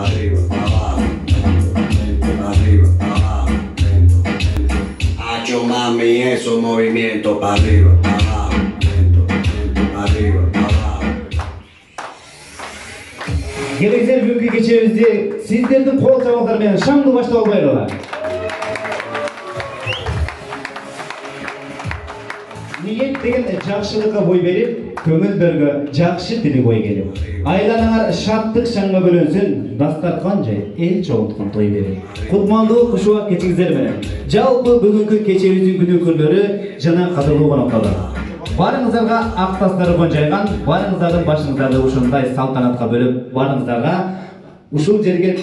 arriba, abajo, lento, arriba, abajo, lento. Hacho mami, esos movimientos para arriba, abajo, lento, arriba, abajo. Келеңіздер бүгінгі кешемізде сіздердің қол жабыңыздармен шаңды баштап алайық. Ниет деген жақшылыққа бой беріп, көңілдерге жақшы тілек ой келіп. Айланаңар шаттық шаңға бөленсін, дастархан жай, ел жоғынтқан той беріп. Құтмалдығы құшуа кетіңіздер менен. Жалпы бүгінгі кешеміздің күні күндері жана қадірлі қонақтар. Барыңыздарға ақтастары жайған, барыңыздардың башыңыздарды ушындай салтанатқа бөліп, барыңыздарға ушул жерге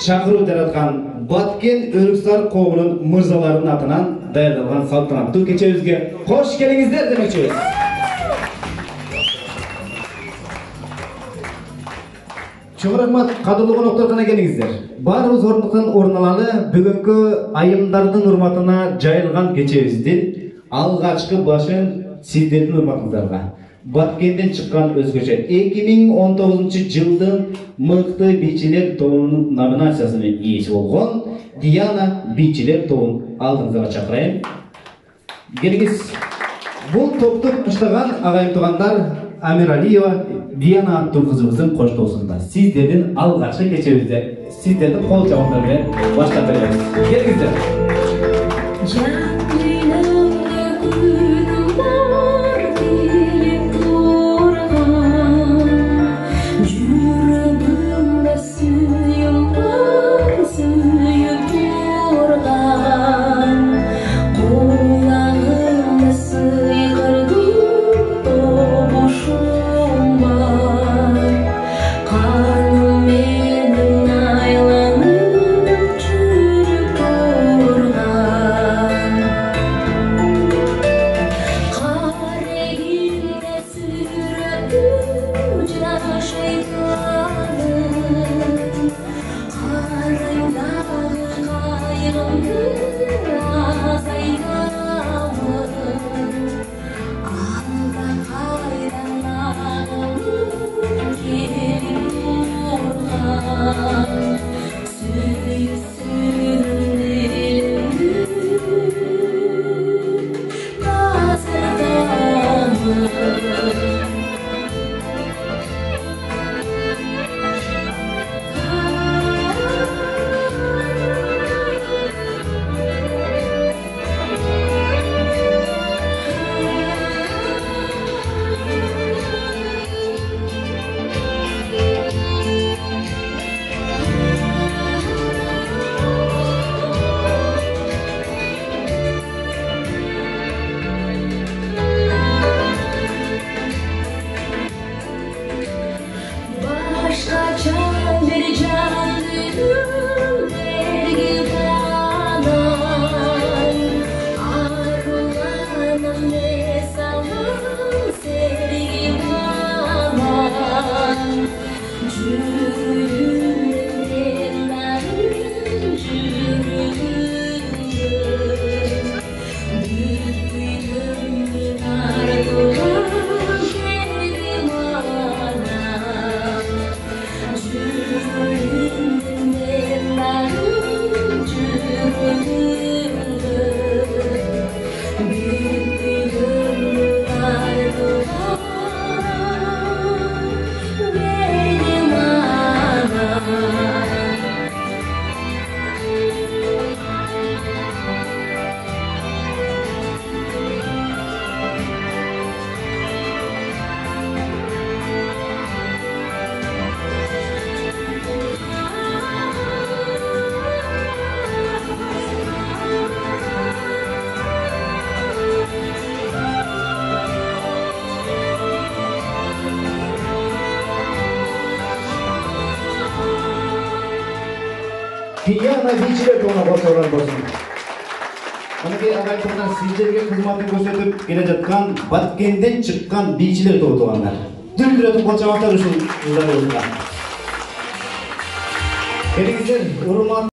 шақыру жаратқан Баткен Өріксар қоғының мырзаларының атынан даярдалған салтанаттуу кечебизге қош келиңиздер демекчибиз. Чоң рахмат, кадырлуу коноктор гана келиңиздер. Баарыбыз орындуктан орун алалы, бүгүнкү айымдардын урматына жайылган кечебиздин алгачкы башын сиздердин урматыңыздарга. Баткенден чыккан өзгөчө 2019-жылдын мыкты бийчилер тобунун номинациясынын ээси болгон Диана бийчилер тобун алдыңызга чакырайын. Келиңиз. Бул топту куштаган агайым туугандар Амиралиева Диана аттуу кызыбыздын коштоосунда сиздердин алгачкы кечебизде сиздердин кол жабыңдар менен баштап беребиз. Келиңиздер. Diana biyçiler тобуна başarılar болсын. Анакей агайтымдан сіздерге қызматын көрсетіп келе жатқан Баткенден шыққан бийчилер тобу туугандар. Дүлдүрөтүп кол чабактар ушул жылдар болсундар. Келиңиздер, урматтуу